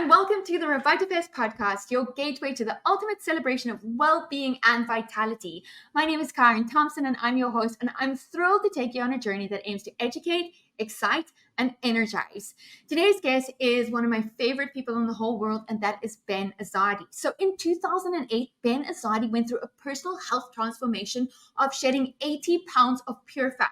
and welcome to the Revitafest podcast, your gateway to the ultimate celebration of well-being and vitality. My name is Karen Thompson, and I'm your host, and I'm thrilled to take you on a journey that aims to educate, excite, and energize. Today's guest is one of my favorite people in the whole world, and that is Ben Azadi. So in 2008, Ben Azadi went through a personal health transformation of shedding 80 pounds of pure fat.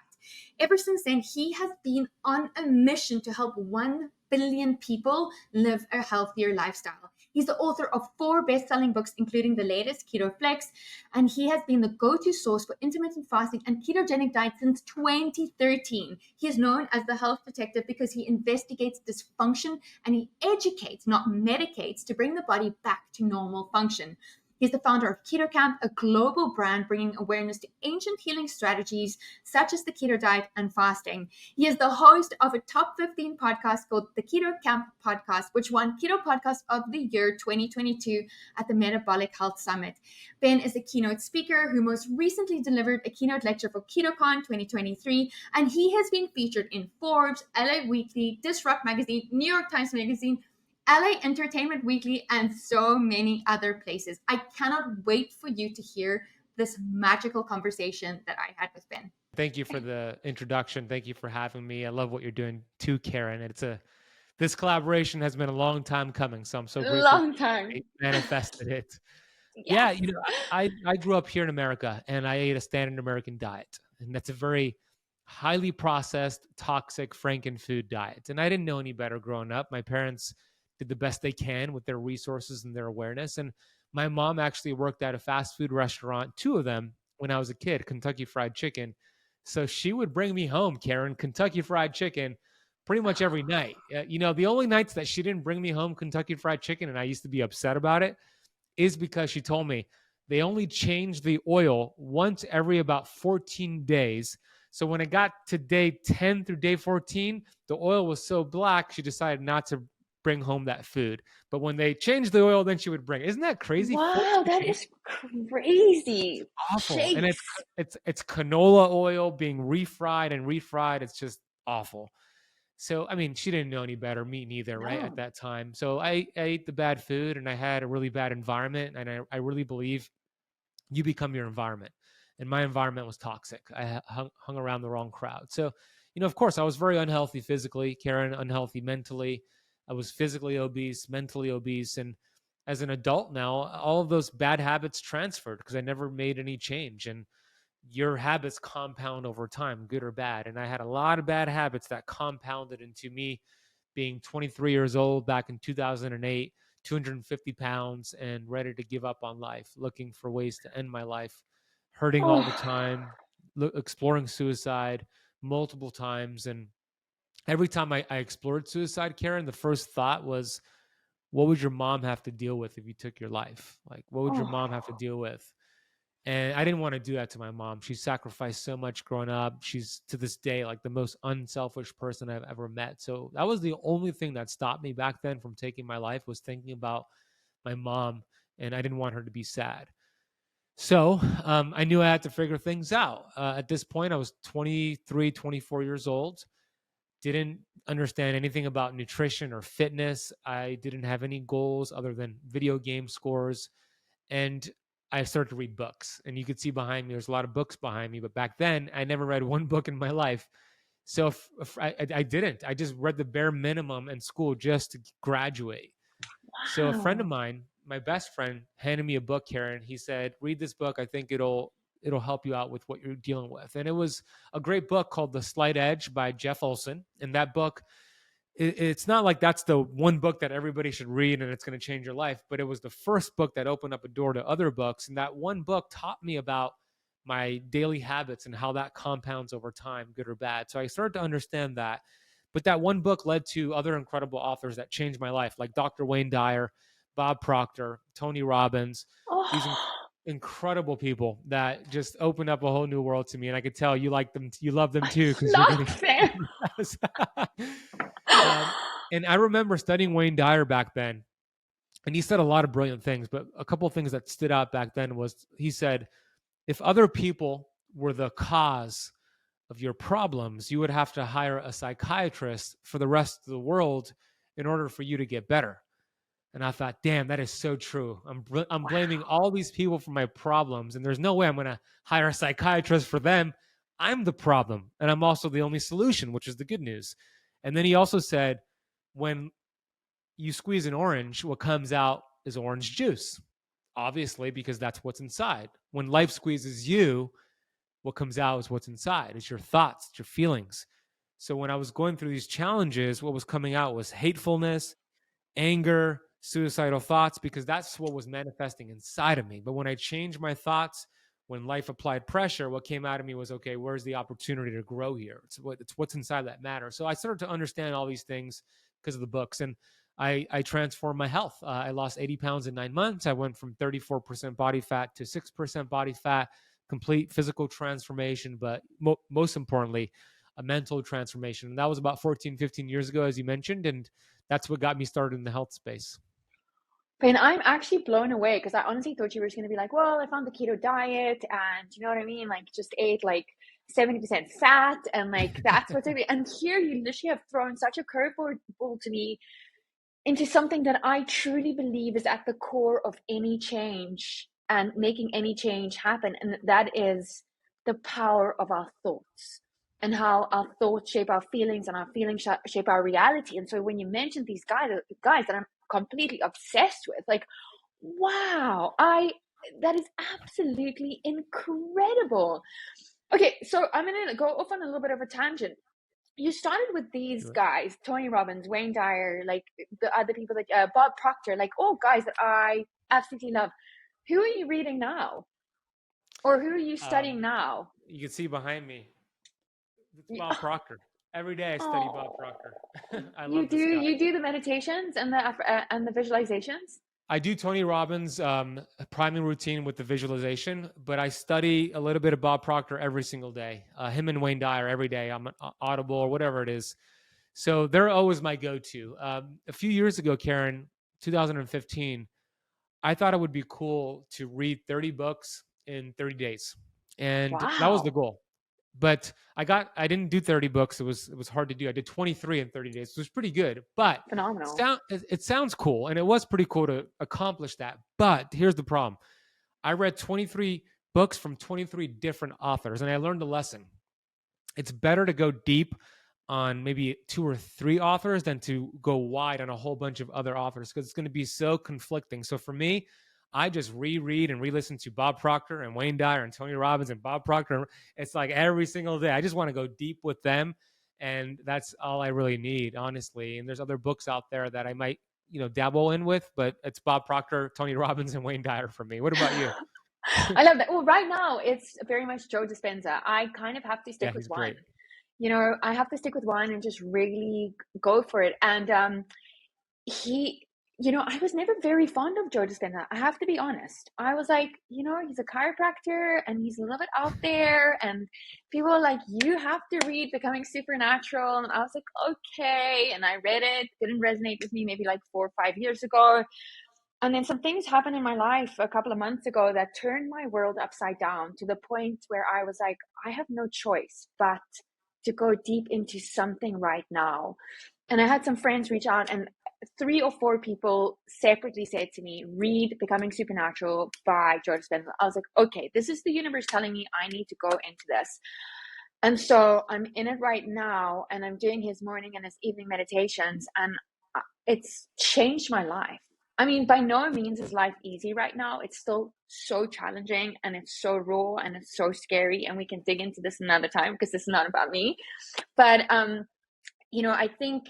Ever since then, he has been on a mission to help 1 billion people live a healthier lifestyle. He's the author of 4 best-selling books, including the latest, Keto Flex, and he has been the go-to source for intermittent fasting and ketogenic diet since 2013. He is known as the health detective because he investigates dysfunction and he educates, not medicates, to bring the body back to normal function. He's the founder of Keto Kamp, a global brand bringing awareness to ancient healing strategies such as the keto diet and fasting. He is the host of a top 15 podcast called the Keto Kamp Podcast, which won Keto Podcast of the Year 2022 at the Metabolic Health Summit. Ben is a keynote speaker who most recently delivered a keynote lecture for Ketocon 2023, and he has been featured in Forbes, LA Weekly, Disrupt Magazine, New York Times Magazine, LA Entertainment Weekly, and so many other places. I cannot wait for you to hear this magical conversation that I had with Ben. Thank you for the introduction. Thank you for having me. I love what you're doing too, Karen. This collaboration has been a long time coming, so I'm so grateful. Long time. You manifested it. Yes. Yeah, I grew up here in America, and I ate a standard American diet, and that's a very highly processed, toxic Frankenfood diet. And I didn't know any better growing up. My parents did the best they can with their resources and their awareness. And my mom actually worked at a fast food restaurant, 2 of them, when I was a kid, Kentucky Fried Chicken. So she would bring me home, Karen, Kentucky Fried Chicken pretty much every night. The only nights that she didn't bring me home Kentucky Fried Chicken, and I used to be upset about it, is because she told me they only changed the oil once every about 14 days. So when it got to day 10 through day 14, the oil was so black, she decided not to bring home that food. But when they changed the oil, then she would bring it. Isn't that crazy? Wow, that is crazy. Awful. Shakes. And it's canola oil being refried and refried. It's just awful. So, I mean, she didn't know any better, me neither, right, at that time. So I ate the bad food, and I had a really bad environment, and I really believe you become your environment. And my environment was toxic. I hung around the wrong crowd. So, of course, I was very unhealthy physically, Karen, unhealthy mentally. I was physically obese, mentally obese. And as an adult now, all of those bad habits transferred because I never made any change. And your habits compound over time, good or bad. And I had a lot of bad habits that compounded into me being 23 years old back in 2008, 250 pounds, and ready to give up on life, looking for ways to end my life, hurting all the time, exploring suicide multiple times. And every time I explored suicide, Karen, the first thought was, what would your mom have to deal with if you took your life? Like, what would your mom have to deal with? And I didn't want to do that to my mom. She sacrificed so much growing up. She's, to this day, like the most unselfish person I've ever met. So that was the only thing that stopped me back then from taking my life, was thinking about my mom, and I didn't want her to be sad. So I knew I had to figure things out. At this point, I was 23, 24 years old. Didn't understand anything about nutrition or fitness. I didn't have any goals other than video game scores. And I started to read books. And you could see behind me, there's a lot of books behind me. But back then, I never read one book in my life. So if I didn't. I just read the bare minimum in school just to graduate. Wow. So a friend of mine, my best friend, handed me a book, Karen. He said, read this book. I think it'll help you out with what you're dealing with. And it was a great book called The Slight Edge by Jeff Olson. And that book, it's not like that's the one book that everybody should read and it's going to change your life, but it was the first book that opened up a door to other books. And that one book taught me about my daily habits and how that compounds over time, good or bad. So I started to understand that. But that one book led to other incredible authors that changed my life, like Dr. Wayne Dyer, Bob Proctor, Tony Robbins, these incredible people that just opened up a whole new world to me. And I could tell you like them, you love them too. And I remember studying Wayne Dyer back then, and he said a lot of brilliant things, but a couple of things that stood out back then was, he said, if other people were the cause of your problems, you would have to hire a psychiatrist for the rest of the world in order for you to get better. And I thought, damn, that is so true. I'm blaming all these people for my problems, and there's no way I'm going to hire a psychiatrist for them. I'm the problem, and I'm also the only solution, which is the good news. And then he also said, when you squeeze an orange, what comes out is orange juice, obviously, because that's what's inside. When life squeezes you, what comes out is what's inside. It's your thoughts, it's your feelings. So when I was going through these challenges, what was coming out was hatefulness, anger, suicidal thoughts, because that's what was manifesting inside of me. But when I changed my thoughts, when life applied pressure, what came out of me was, okay, where's the opportunity to grow here? It's what's inside that matters. So I started to understand all these things because of the books. And I transformed my health. I lost 80 pounds in 9 months. I went from 34% body fat to 6% body fat, complete physical transformation, but most importantly, a mental transformation. And that was about 14, 15 years ago, as you mentioned. And that's what got me started in the health space. And I'm actually blown away because I honestly thought you were just going to be like, well, I found the keto diet and you know what I mean? Like just ate like 70% fat and like that's what's it. And here you literally have thrown such a curveball to me into something that I truly believe is at the core of any change and making any change happen. And that is the power of our thoughts and how our thoughts shape our feelings and our feelings shape our reality. And so when you mentioned these guys that I'm completely obsessed with, like, wow, that is absolutely incredible. Okay, so I'm gonna go off on a little bit of a tangent. You started with these guys, Tony Robbins, Wayne Dyer, like the other people, like Bob Proctor, like all guys that I absolutely love. Who are you reading now? Or who are you studying now? You can see behind me. It's Bob Proctor. Every day I study Bob Proctor. I love this guy. You do the meditations and the visualizations? I do Tony Robbins' priming routine with the visualization, but I study a little bit of Bob Proctor every single day. Him and Wayne Dyer every day. I'm Audible or whatever it is. So they're always my go-to. A few years ago, Karen, 2015, I thought it would be cool to read 30 books in 30 days. And that was the Wow. goal. But I didn't do 30 books. It was hard to do. I did 23 in 30 days. It was pretty good. But Phenomenal. it sounds cool. And it was pretty cool to accomplish that. But here's the problem. I read 23 books from 23 different authors, and I learned a lesson. It's better to go deep on maybe 2 or 3 authors than to go wide on a whole bunch of other authors, because it's going to be so conflicting. So for me, I just reread and re-listen to Bob Proctor and Wayne Dyer and Tony Robbins and Bob Proctor. It's like every single day. I just want to go deep with them, and that's all I really need, honestly. And there's other books out there that I might, dabble in with, but it's Bob Proctor, Tony Robbins, and Wayne Dyer for me. What about you? I love that. Well, right now it's very much Joe Dispenza. I kind of have to stick Yeah, with he's one. great. I have to stick with one and just really go for it. And he, I was never very fond of Joe Dispenza. I have to be honest. I was like, he's a chiropractor and he's a little bit out there. And people are like, you have to read Becoming Supernatural. And I was like, okay. And I read it. Didn't resonate with me maybe like 4 or 5 years ago. And then some things happened in my life a couple of months ago that turned my world upside down to the point where I was like, I have no choice but to go deep into something right now. And I had some friends reach out, and 3 or 4 people separately said to me, read Becoming Supernatural by Joe Dispenza. I was like, okay, this is the universe telling me I need to go into this. And so I'm in it right now, and I'm doing his morning and his evening meditations, and it's changed my life. I mean, by no means is life easy right now. It's still so challenging and it's so raw and it's so scary. And we can dig into this another time because this is not about me. But, I think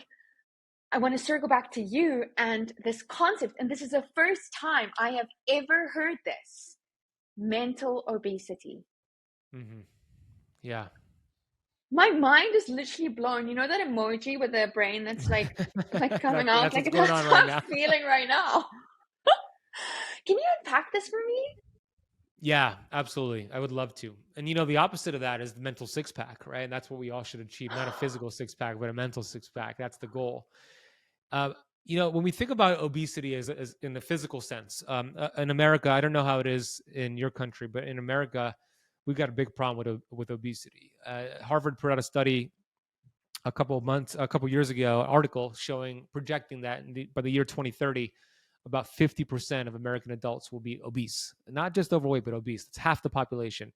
I want to circle back to you and this concept. And this is the first time I have ever heard this: mental obesity. Mm-hmm. Yeah. My mind is literally blown. You know that emoji with the brain that's like coming out? That's what's Like going that's on what right I'm now. feeling right now. Can you unpack this for me? Yeah, absolutely. I would love to. And the opposite of that is the mental six pack, right? And that's what we all should achieve, not a physical six pack, but a mental six pack. That's the goal. Uh, when we think about obesity as in the physical sense, in America, I don't know how it is in your country, but in America, we've got a big problem with obesity. Harvard put out a study a couple years ago, an article projecting that by the year 2030, about 50% of American adults will be obese, not just overweight, but obese. It's half the population.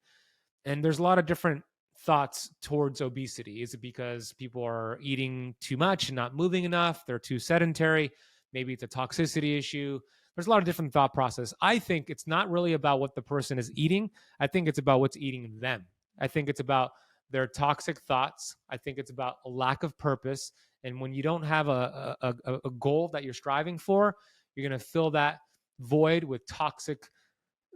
And there's a lot of different thoughts towards obesity. Is it because people are eating too much and not moving enough? They're too sedentary. Maybe it's a toxicity issue. There's a lot of different thought process. I think it's not really about what the person is eating. I think it's about what's eating them. I think it's about their toxic thoughts. I think it's about a lack of purpose. And when you don't have a goal that you're striving for, you're going to fill that void with toxic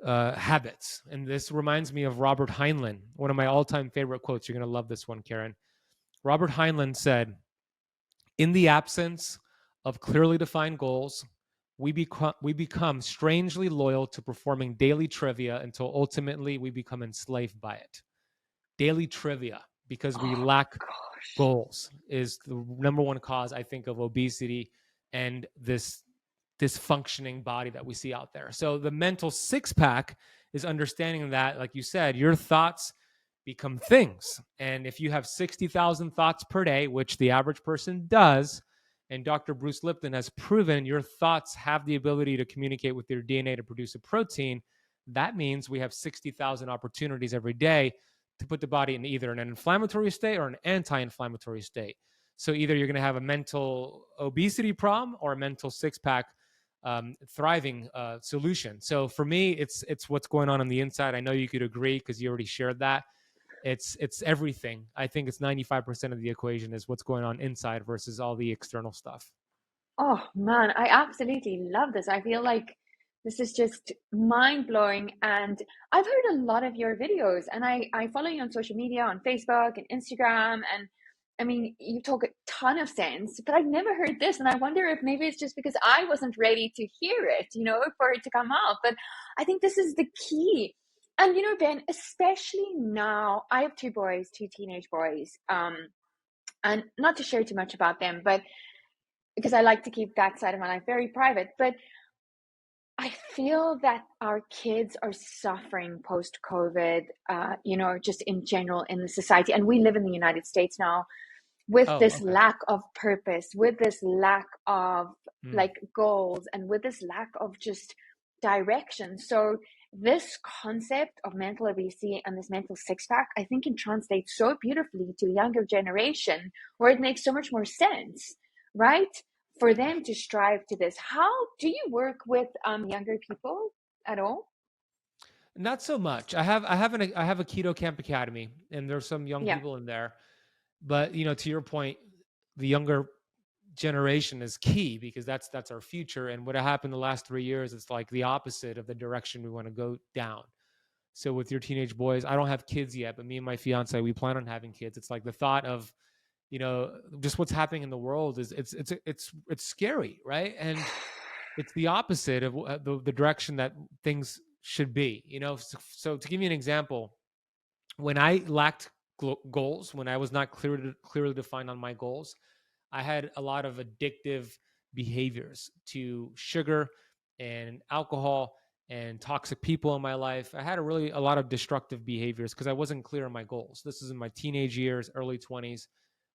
habits. And this reminds me of Robert Heinlein, one of my all-time favorite quotes. You're going to love this one, Karen. Robert Heinlein said, "In the absence of clearly defined goals, we become strangely loyal to performing daily trivia until ultimately we become enslaved by it." Daily trivia, because we lack goals, is the number one cause, I think, of obesity and this dysfunctioning body that we see out there. So the mental six pack is understanding that, like you said, your thoughts become things. And if you have 60,000 thoughts per day, which the average person does, and Dr. Bruce Lipton has proven your thoughts have the ability to communicate with your DNA to produce a protein, that means we have 60,000 opportunities every day to put the body in either an inflammatory state or an anti-inflammatory state. So either you're going to have a mental obesity problem or a mental six-pack thriving solution. So for me, it's what's going on the inside. I know you could agree because you already shared that. It's everything. I think it's 95% of the equation is what's going on inside versus all the external stuff. Oh man, I absolutely love this. I feel like this is just mind-blowing. And I've heard a lot of your videos, and I follow you on social media, on Facebook and Instagram. And I mean, you talk a ton of sense, but I've never heard this. And I wonder if maybe it's just because I wasn't ready to hear it, for it to come out. But I think this is the key. And Ben, especially now, I have two boys, two teenage boys. And not to share too much about them, but because I like to keep that side of my life very private. But I feel that our kids are suffering post-COVID, just in general in the society. And we live in the United States now with Oh, this okay. lack of purpose, with this lack of like goals, and with this lack of just direction. So this concept of mental obesity and this mental six-pack, I think, can translate so beautifully to the younger generation, where it makes so much more sense, right? For them to strive to this. How do you work with younger people at all? Not so much. I have a Keto Kamp Academy, and there's some young Yeah. people in there. But to your point, the younger generation is key because that's our future. And what happened the last 3 years, it's like the opposite of the direction we want to go down. So with your teenage boys, I don't have kids yet, but me and my fiance, we plan on having kids. It's like the thought of, just what's happening in the world is it's scary, right? And it's the opposite of the direction that things should be. So to give you an example, when I lacked goals, when I was not clearly defined on my goals, I had a lot of addictive behaviors to sugar and alcohol and toxic people in my life. I had a lot of destructive behaviors because I wasn't clear on my goals. This is in my teenage years, early 20s.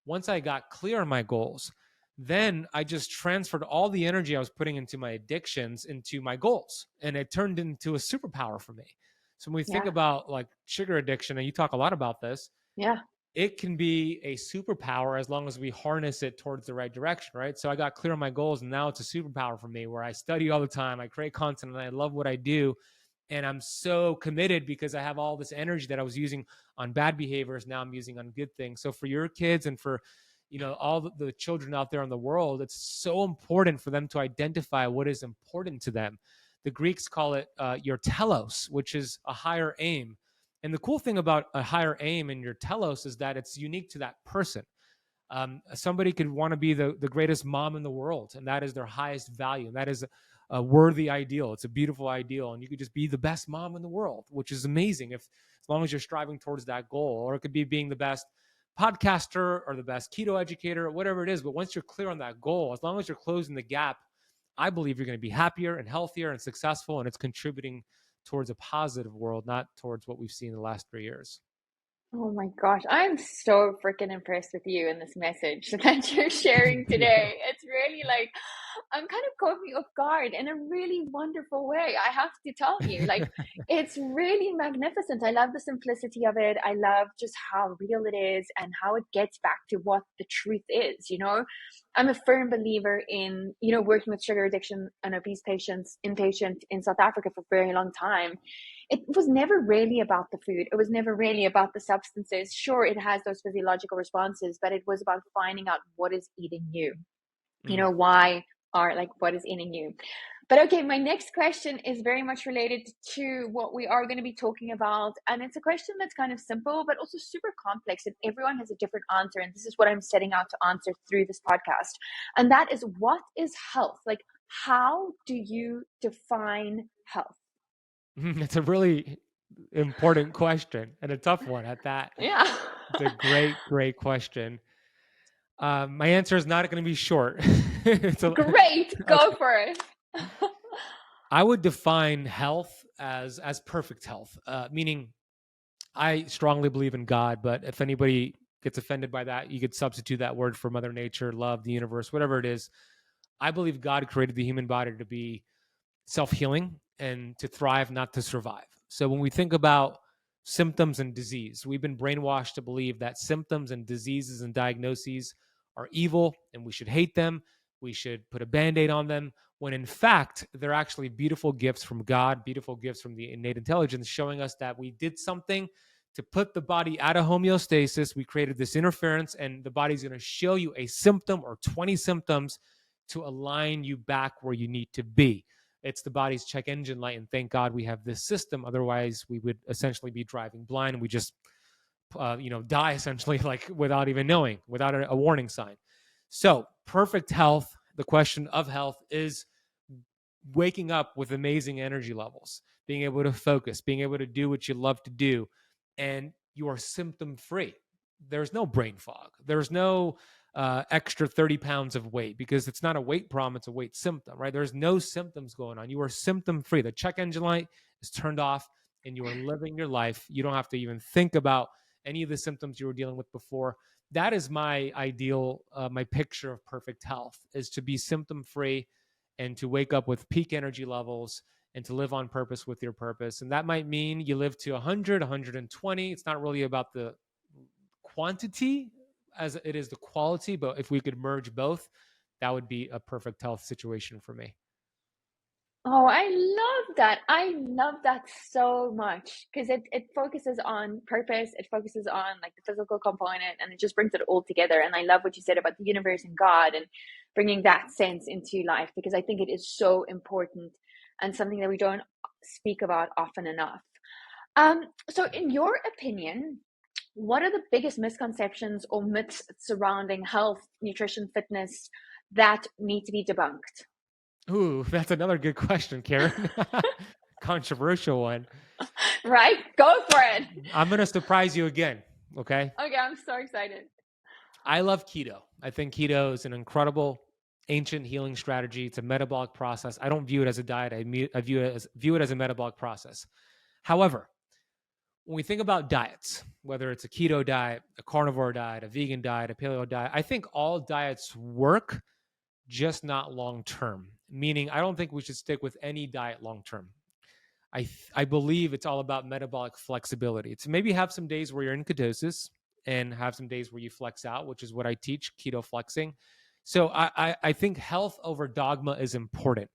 Once I got clear on my goals, then I just transferred all the energy I was putting into my addictions into my goals, and it turned into a superpower for me. So when we think Yeah. about like sugar addiction, and you talk a lot about this, Yeah. it can be a superpower as long as we harness it towards the right direction, right? So I got clear on my goals, and now it's a superpower for me where I study all the time, I create content, and I love what I do. And I'm so committed because I have all this energy that I was using on bad behaviors. Now I'm using on good things. So for your kids and for, all the children out there in the world, it's so important for them to identify what is important to them. The Greeks call it your telos, which is a higher aim. And the cool thing about a higher aim in your telos is that it's unique to that person. Somebody could want to be the greatest mom in the world, and that is their highest value. And that is a worthy ideal. It's a beautiful ideal, and you could just be the best mom in the world, which is amazing as long as you're striving towards that goal. Or it could be being the best podcaster or the best keto educator or whatever it is. But once you're clear on that goal, as long as you're closing the gap, I believe you're going to be happier and healthier and successful, and it's contributing towards a positive world, not towards what we've seen in the last 3 years. Oh my gosh, I'm so freaking impressed with you and this message that you're sharing today. It's really like I'm kind of caught me off guard in a really wonderful way. I have to tell you, like, it's really magnificent. I love the simplicity of it. I love just how real it is and how it gets back to what the truth is. I'm a firm believer in, working with sugar addiction and obese patients, inpatient in South Africa for a very long time. It was never really about the food. It was never really about the substances. Sure, it has those physiological responses, but it was about finding out what is eating you. Why are like what is eating you. But okay, my next question is very much related to what we are going to be talking about. And it's a question that's kind of simple, but also super complex. And everyone has a different answer. And this is what I'm setting out to answer through this podcast. And that is, what is health? Like, how do you define health? It's a really important question and a tough one at that. Yeah. It's a great question. My answer is not going to be short. Great. Go for it. I would define health as perfect health, meaning I strongly believe in God, but if anybody gets offended by that, you could substitute that word for Mother Nature, love, the universe, whatever it is. I believe God created the human body to be self-healing and to thrive, not to survive. So when we think about symptoms and disease, we've been brainwashed to believe that symptoms and diseases and diagnoses are evil and we should hate them. We should put a Band-Aid on them, when in fact, they're actually beautiful gifts from God, beautiful gifts from the innate intelligence, showing us that we did something to put the body out of homeostasis. We created this interference, and the body's going to show you a symptom or 20 symptoms to align you back where you need to be. It's the body's check engine light, and thank God we have this system. Otherwise, we would essentially be driving blind, and we just, die essentially, like without even knowing, without a warning sign. So, perfect health, the question of health is waking up with amazing energy levels, being able to focus, being able to do what you love to do, and you are symptom free. There's no brain fog. There's no extra 30 pounds of weight, because it's not a weight problem, it's a weight symptom, right? There's no symptoms going on. You are symptom free. The check engine light is turned off and you are living your life. You don't have to even think about any of the symptoms you were dealing with before. That is my ideal, my picture of perfect health, is to be symptom free and to wake up with peak energy levels and to live on purpose with your purpose. And that might mean you live to 100, 120. It's not really about the quantity as it is the quality, but if we could merge both, that would be a perfect health situation for me. Oh, I love that. I love that so much, because it focuses on purpose. It focuses on like the physical component, and it just brings it all together. And I love what you said about the universe and God and bringing that sense into life, because I think it is so important and something that we don't speak about often enough. So in your opinion, what are the biggest misconceptions or myths surrounding health, nutrition, fitness that need to be debunked? Ooh, that's another good question, Karen. Controversial one. Right? Go for it. I'm going to surprise you again. Okay. Okay, I'm so excited. I love keto. I think keto is an incredible ancient healing strategy. It's a metabolic process. I don't view it as a diet. I view it as a metabolic process. However, when we think about diets, whether it's a keto diet, a carnivore diet, a vegan diet, a paleo diet, I think all diets work, just not long term. Meaning, I don't think we should stick with any diet long term. I believe it's all about metabolic flexibility. It's maybe have some days where you're in ketosis and have some days where you flex out, which is what I teach, keto flexing. So I think health over dogma is important.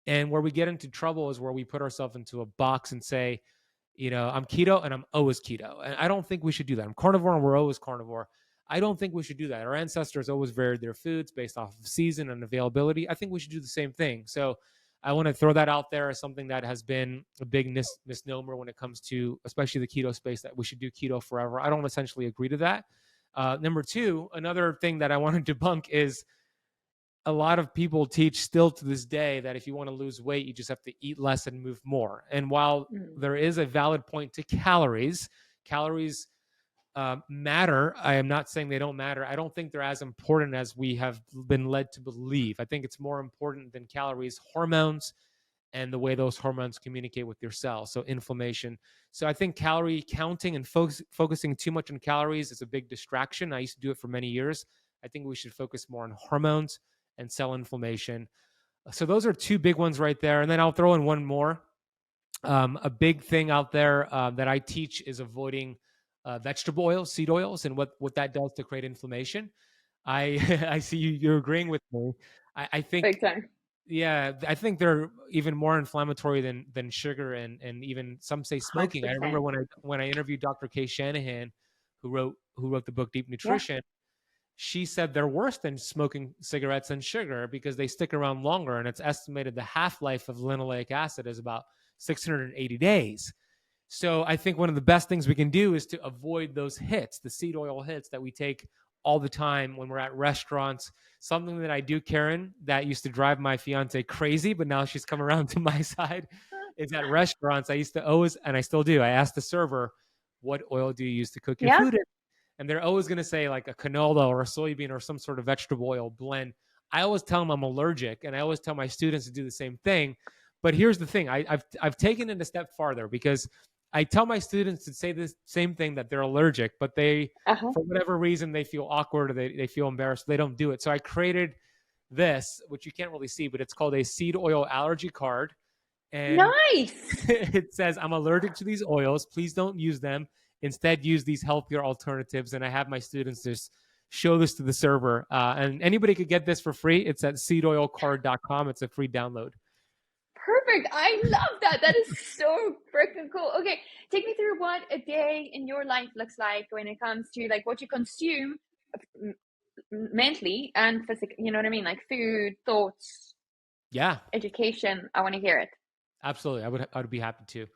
And where we get into trouble is where we put ourselves into a box and say, I'm keto and I'm always keto. And I don't think we should do that. I'm carnivore and we're always carnivore. I don't think we should do that. Our ancestors always varied their foods based off of season and availability. I think we should do the same thing. So I want to throw that out there as something that has been a big misnomer when it comes to, especially the keto space, that we should do keto forever. I don't essentially agree to that. Number two, another thing that I want to debunk is a lot of people teach still to this day that if you want to lose weight, you just have to eat less and move more. And while there is a valid point to calories matter. I am not saying they don't matter. I don't think they're as important as we have been led to believe. I think it's more important than calories, hormones, and the way those hormones communicate with your cells. So inflammation. So I think calorie counting and focusing too much on calories is a big distraction. I used to do it for many years. I think we should focus more on hormones and cell inflammation. So those are two big ones right there. And then I'll throw in one more. A big thing out there that I teach is avoiding vegetable oils, seed oils, and what that does to create inflammation. I I see you're agreeing with me. I think Big time. yeah, I think they're even more inflammatory than sugar and even some say smoking. I remember 100%. when I interviewed Dr. Kay Shanahan, who wrote the book Deep Yeah. Nutrition. She said they're worse than smoking cigarettes and sugar because they stick around longer, and it's estimated the half-life of linoleic acid is about 680 days. So I think one of the best things we can do is to avoid those hits, the seed oil hits that we take all the time when we're at restaurants. Something that I do, Karen, that used to drive my fiance crazy, but now she's come around to my side, is at restaurants. I used to always, and I still do, I ask the server, what oil do you use to cook your Yeah. food in? And they're always going to say like a canola or a soybean or some sort of vegetable oil blend. I always tell them I'm allergic, and I always tell my students to do the same thing. But here's the thing: I've taken it a step farther because I tell my students to say this same thing that they're allergic, but they, Uh-huh. for whatever reason, they feel awkward or they feel embarrassed. They don't do it. So I created this, which you can't really see, but it's called a seed oil allergy card. And Nice. it says, I'm allergic to these oils. Please don't use them. Instead, use these healthier alternatives. And I have my students just show this to the server. And anybody could get this for free. It's at seedoilcard.com. It's a free download. Perfect. I love that. That is so freaking cool. Okay, take me through what a day in your life looks like when it comes to like what you consume mentally and physically. You know what I mean? Like food, thoughts, Yeah, education. I want to hear it. absolutely. I would be happy to.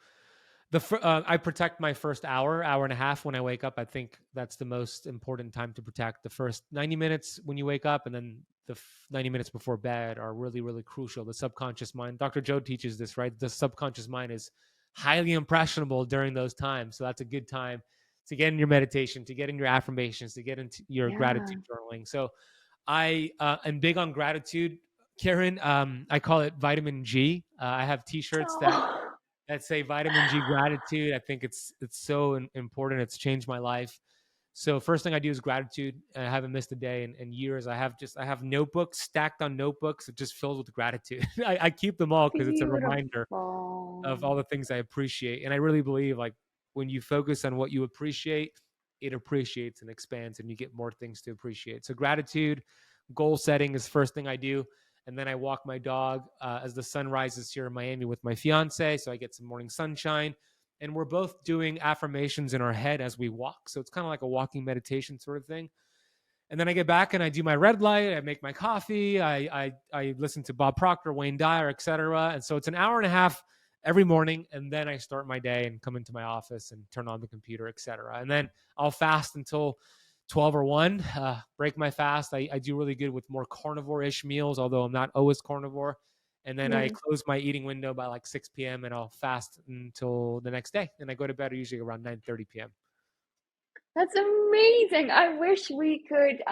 I protect my first hour and a half when I wake up. I think that's the most important time to protect. The first 90 minutes when you wake up, and then the 90 minutes before bed are really, really crucial. The subconscious mind, Dr. Joe teaches this, right? The subconscious mind is highly impressionable during those times. So that's a good time to get in your meditation, to get in your affirmations, to get into your Yeah. gratitude journaling. So I am big on gratitude, Karen. I call it vitamin G. I have t-shirts Oh, that say vitamin G gratitude. I think it's so important. It's changed my life. So first thing I do is gratitude. I haven't missed a day in years. I have notebooks stacked on notebooks just filled with gratitude. I keep them all because it's a reminder of beautiful. all the things I appreciate. And I really believe like when you focus on what you appreciate, it appreciates and expands and you get more things to appreciate. So gratitude, goal setting is first thing I do. And then I walk my dog as the sun rises here in Miami with my fiance. So I get some morning sunshine. And we're both doing affirmations in our head as we walk. So it's kind of like a walking meditation sort of thing. And then I get back and I do my red light. I make my coffee. I listen to Bob Proctor, Wayne Dyer, etc. And so it's an hour and a half every morning. And then I start my day and come into my office and turn on the computer, etc. And then I'll fast until 12 or 1, break my fast. I do really good with more carnivore-ish meals, although I'm not always carnivore. And then I Yeah. close my eating window by like 6 p.m. and I'll fast until the next day. And I go to bed usually around 9:30 p.m. That's amazing. I wish we could.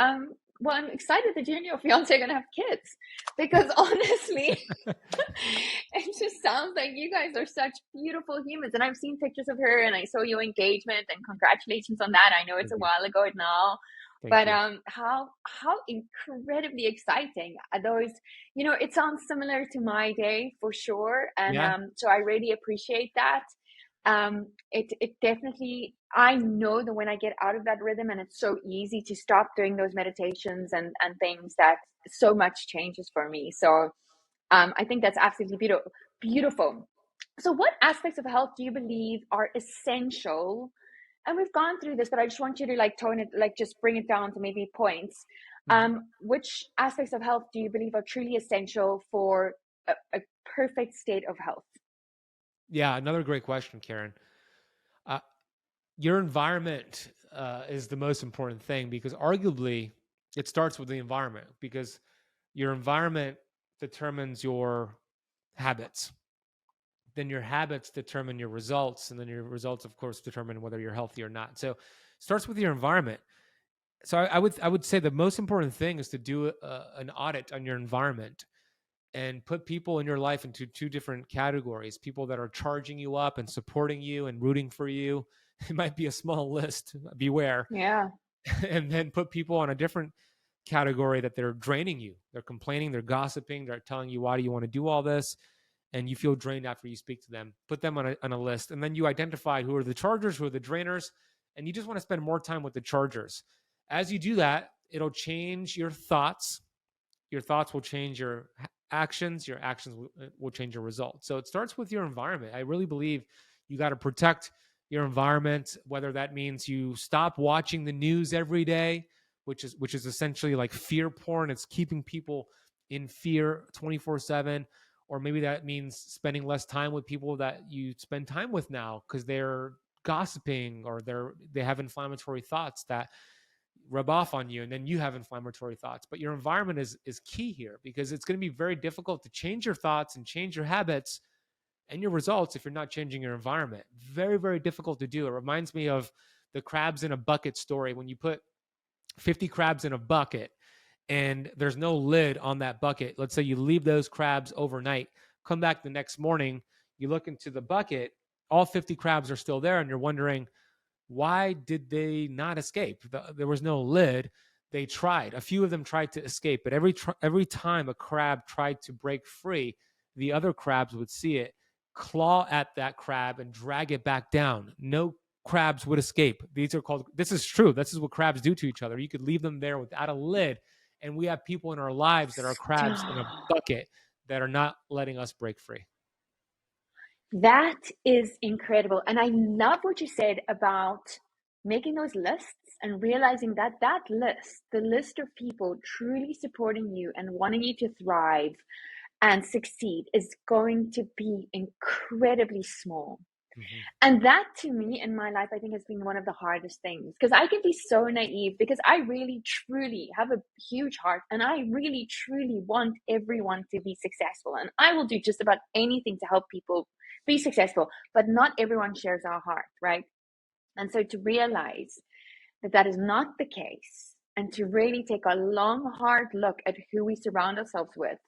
Well, I'm excited that you and your fiance are gonna have kids because honestly, it just sounds like you guys are such beautiful humans. And I've seen pictures of her, and I saw your engagement. And congratulations on that. I know it's Thank a you. while ago now, Thank but you. how incredibly exciting are those? You know, it sounds similar to my day for sure, and Yeah. so I really appreciate that. It definitely, I know that when I get out of that rhythm and it's so easy to stop doing those meditations and things, that so much changes for me. So I think that's absolutely beautiful. So what aspects of health do you believe are essential? And we've gone through this, but I just want you to like tone it, like just bring it down to maybe points. Mhm. Which aspects of health do you believe are truly essential for a perfect state of health? Yeah. Another great question, Karen. Uh, your environment is the most important thing because arguably it starts with the environment because your environment determines your habits. Then your habits determine your results. And then your results, of course, determine whether you're healthy or not. So it starts with your environment. So I would say the most important thing is to do an audit on your environment and put people in your life into two different categories: people that are charging you up and supporting you and rooting for you. It might be a small list, beware. Yeah. And then put people on a different category that they're draining you. They're complaining, they're gossiping, they're telling you, why do you want to do all this? And you feel drained after you speak to them. Put them on a list. And then you identify who are the chargers, who are the drainers. And you just want to spend more time with the chargers. As you do that, it'll change your thoughts. Your thoughts will change your actions. Your actions will change your results. So it starts with your environment. I really believe you got to protect your environment, whether that means you stop watching the news every day, which is essentially like fear porn. It's keeping people in fear 24/7. Or maybe that means spending less time with people that you spend time with now because they're gossiping or they have inflammatory thoughts that rub off on you, and then you have inflammatory thoughts. But your environment is key here, because it's going to be very difficult to change your thoughts and change your habits and your results if you're not changing your environment. Very, very difficult to do. It reminds me of the crabs in a bucket story. When you put 50 crabs in a bucket and there's no lid on that bucket, let's say you leave those crabs overnight, come back the next morning, you look into the bucket, all 50 crabs are still there, and you're wondering, why did they not escape? There was no lid. They tried. A few of them tried to escape, but every time a crab tried to break free, the other crabs would see it, claw at that crab, and drag it back down. No crabs would escape. This is true. This is what crabs do to each other. You could leave them there without a lid, and we have people in our lives that are crabs in a bucket that are not letting us break free. That is incredible. And I love what you said about making those lists and realizing that the list of people truly supporting you and wanting you to thrive and succeed, is going to be incredibly small. Mm-hmm. And that, to me, in my life, I think has been one of the hardest things, because I can be so naive, because I really, truly have a huge heart, and I really, truly want everyone to be successful. And I will do just about anything to help people be successful, but not everyone shares our heart, right? And so to realize that that is not the case, and to really take a long, hard look at who we surround ourselves with,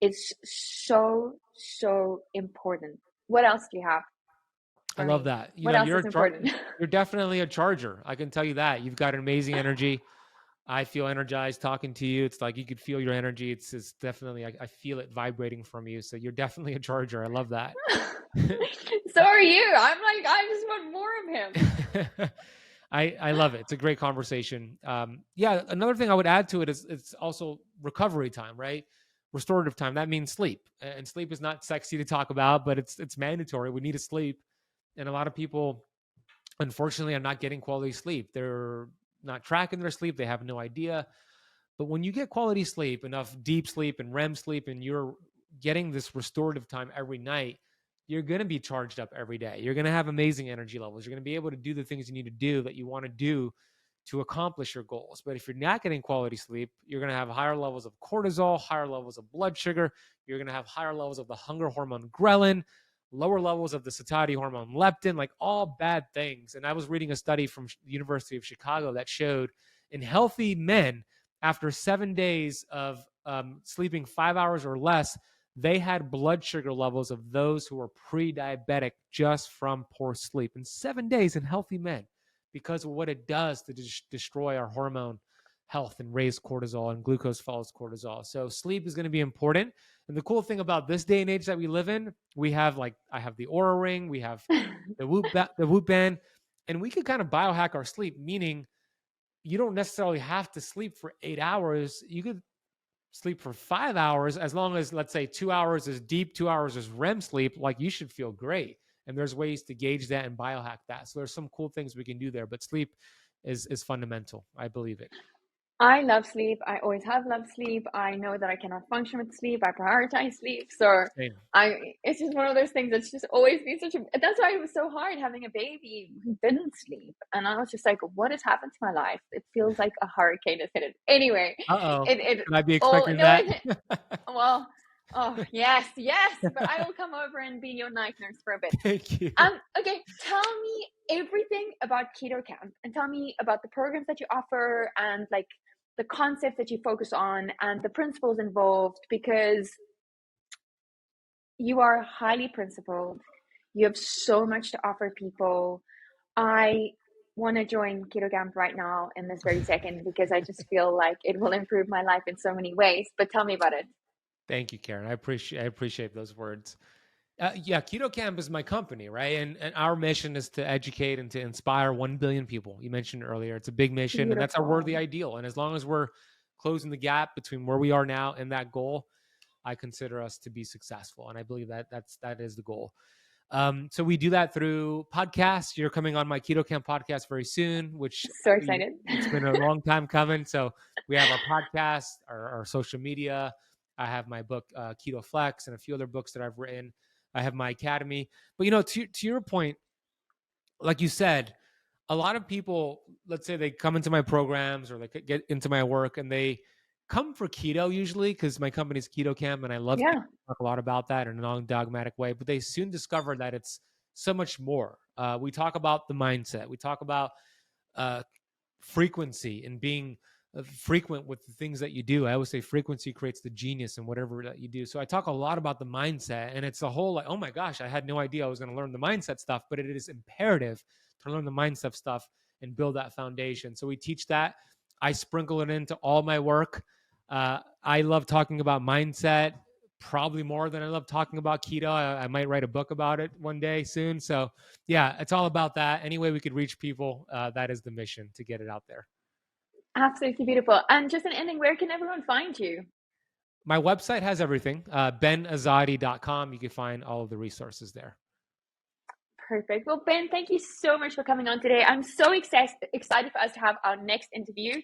is so, so important. What else do you have? I love that. What else is important? You're definitely a charger. I can tell you that. You've got an amazing energy. I feel energized talking to you. It's like you could feel your energy. It's definitely, I feel it vibrating from you. So you're definitely a charger. I love that. So are you. I'm like, I just want more of him. I love it. It's a great conversation. Yeah. Another thing I would add to it is it's also recovery time, right? Restorative time. That means sleep, and sleep is not sexy to talk about, but it's mandatory. We need to sleep. And a lot of people, unfortunately, are not getting quality sleep. They're not tracking their sleep. They have no idea. But when you get quality sleep, enough deep sleep and REM sleep, and you're getting this restorative time every night, you're going to be charged up every day. You're going to have amazing energy levels. You're going to be able to do the things you need to do that you want to do to accomplish your goals. But if you're not getting quality sleep, you're going to have higher levels of cortisol, higher levels of blood sugar. You're going to have higher levels of the hunger hormone ghrelin, lower levels of the satiety hormone leptin, like all bad things. And I was reading a study from the University of Chicago that showed in healthy men, after 7 days of sleeping 5 hours or less, they had blood sugar levels of those who were pre-diabetic just from poor sleep in 7 days in healthy men, because of what it does to destroy our hormone health and raise cortisol, and glucose follows cortisol. So sleep is going to be important. And the cool thing about this day and age that we live in, we have, like, I have the Oura Ring, we have the Whoop Band, and we could kind of biohack our sleep, meaning you don't necessarily have to sleep for 8 hours. You could sleep for 5 hours, as long as, let's say, 2 hours is deep, 2 hours is REM sleep. Like, you should feel great. And there's ways to gauge that and biohack that. So there's some cool things we can do there, but sleep is fundamental. I believe it. I love sleep. I always have loved sleep. I know that I cannot function with sleep. I prioritize sleep. So it's just one of those things that's just always been that's why it was so hard having a baby who didn't sleep. And I was just like, what has happened to my life? It feels like a hurricane has hit it. Anyway. Can I be expecting that? Well, oh, yes. But I will come over and be your night nurse for a bit. Thank you. Okay, tell me everything about Keto Kamp, and tell me about the programs that you offer, and like the concepts that you focus on and the principles involved, because you are highly principled. You have so much to offer people. I want to join Keto Kamp right now in this very second because I just feel like it will improve my life in so many ways. But tell me about it. Thank you, Karen. I appreciate those words. Yeah, Keto Kamp is my company, right? And our mission is to educate and to inspire 1 billion people. You mentioned earlier, it's a big mission, and that's a worthy Beautiful. ideal. And as long as we're closing the gap between where we are now and that goal, I consider us to be successful. And I believe that that is the goal. So we do that through podcasts. You're coming on my Keto Kamp podcast very soon, which So excited. it's been a long time coming. So we have our podcast, our social media. I have my book, Keto Flex, and a few other books that I've written. I have my academy. But, to your point, like you said, a lot of people, let's say they come into my programs or they get into my work and they come for keto usually because my company's Keto Kamp and I love to talk a lot about that in a non-dogmatic way, but they soon discover that it's so much more. We talk about the mindset. We talk about frequency and being frequent with the things that you do. I always say frequency creates the genius in whatever that you do. So I talk a lot about the mindset, and it's a whole like, oh my gosh, I had no idea I was going to learn the mindset stuff, but it is imperative to learn the mindset stuff and build that foundation. So we teach that. I sprinkle it into all my work. I love talking about mindset probably more than I love talking about keto. I might write a book about it one day soon. So yeah, it's all about that. Any way we could reach people, that is the mission, to get it out there. Absolutely beautiful. And just an ending, where can everyone find you? My website has everything, benazadi.com. You can find all of the resources there. Perfect. Well, Ben, thank you so much for coming on today. I'm so excited for us to have our next interview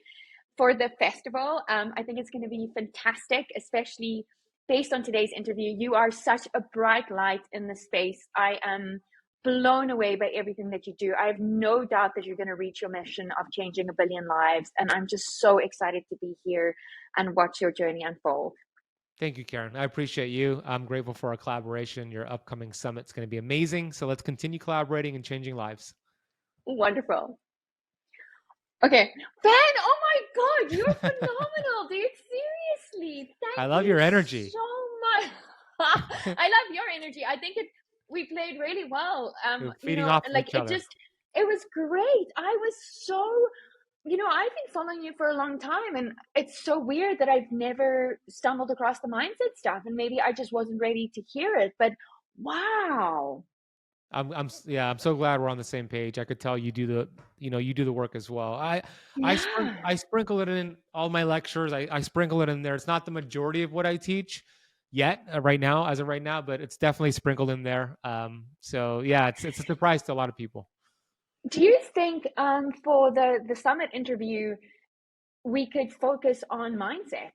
for the festival. I think it's going to be fantastic, especially based on today's interview. You are such a bright light in the space. I am blown away by everything that you do. I have no doubt that you're going to reach your mission of changing 1 billion lives. And I'm just so excited to be here and watch your journey unfold. Thank you, Karen. I appreciate you. I'm grateful for our collaboration. Your upcoming summit's going to be amazing. So let's continue collaborating and changing lives. Wonderful. Okay. Ben, oh my God, you're phenomenal, dude. Seriously. I love your energy. So much. I love your energy. I think we played really well. Feeding off like each other. it was great. I was so, I've been following you for a long time, and it's so weird that I've never stumbled across the mindset stuff, and maybe I just wasn't ready to hear it, but wow. I'm so glad we're on the same page. I could tell you do the work as well. I sprinkle it in all my lectures. I sprinkle it in there. It's not the majority of what I teach yet, as of right now, but it's definitely sprinkled in there. So yeah, it's a surprise to a lot of people. Do you think for the summit interview, we could focus on mindset?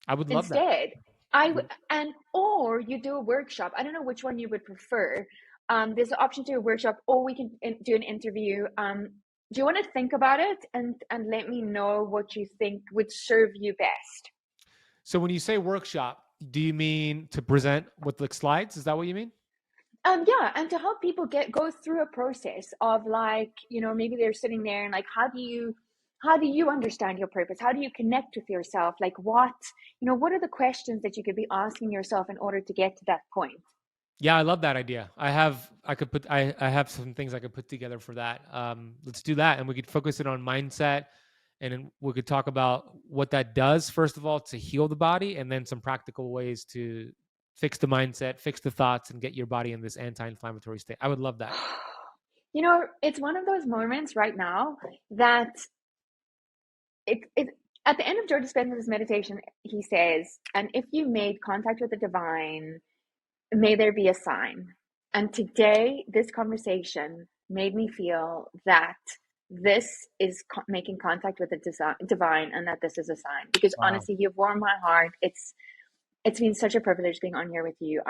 I would love instead. that. Or you do a workshop. I don't know which one you would prefer. There's an option to do a workshop, or we can do an interview. Do you want to think about it and let me know what you think would serve you best? So when you say workshop, do you mean to present with like slides? Is that what you mean? Yeah, and to help people go through a process of like, maybe they're sitting there and like, how do you understand your purpose? How do you connect with yourself? Like what are the questions that you could be asking yourself in order to get to that point? Yeah, I love that idea. I have some things I could put together for that. Let's do that, and we could focus it on mindset, and then we could talk about what that does, first of all, to heal the body, and then some practical ways to fix the mindset, fix the thoughts, and get your body in this anti-inflammatory state. I would love that. It's one of those moments right now that it at the end of Joe Dispenza's meditation, he says, and if you made contact with the divine, may there be a sign. And today, this conversation made me feel that this is making contact with the divine, and that this is a sign. Because Wow. honestly, you've warmed my heart. It's been such a privilege being on here with you.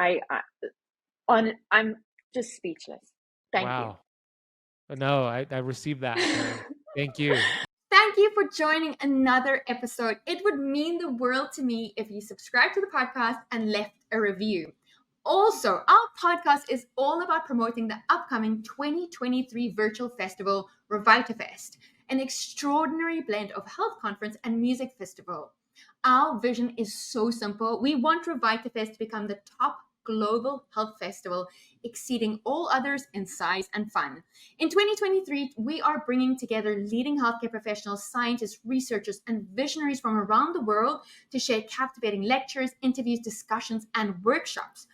I'm just speechless. Thank you. No, I received that. Thank you. Thank you for joining another episode. It would mean the world to me if you subscribe to the podcast and left a review. Also, our podcast is all about promoting the upcoming 2023 virtual festival, RevitaFest, an extraordinary blend of health conference and music festival. Our vision is so simple. We want RevitaFest to become the top global health festival, exceeding all others in size and fun. In 2023, we are bringing together leading healthcare professionals, scientists, researchers, and visionaries from around the world to share captivating lectures, interviews, discussions, and workshops.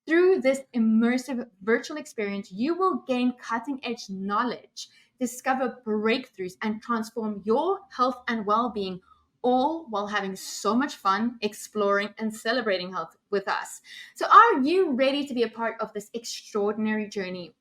Through this immersive virtual experience, you will gain cutting edge knowledge, discover breakthroughs, and transform your health and well being, all while having so much fun exploring and celebrating health with us. So, are you ready to be a part of this extraordinary journey?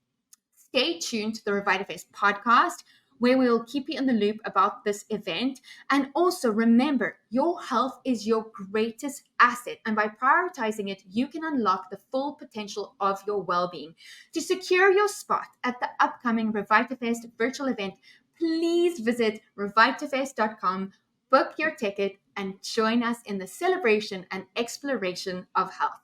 Stay tuned to the RevitaFest podcast, where we will keep you in the loop about this event. And also remember, your health is your greatest asset. And by prioritizing it, you can unlock the full potential of your well-being. To secure your spot at the upcoming RevitaFest virtual event, please visit revitafest.com, book your ticket, and join us in the celebration and exploration of health.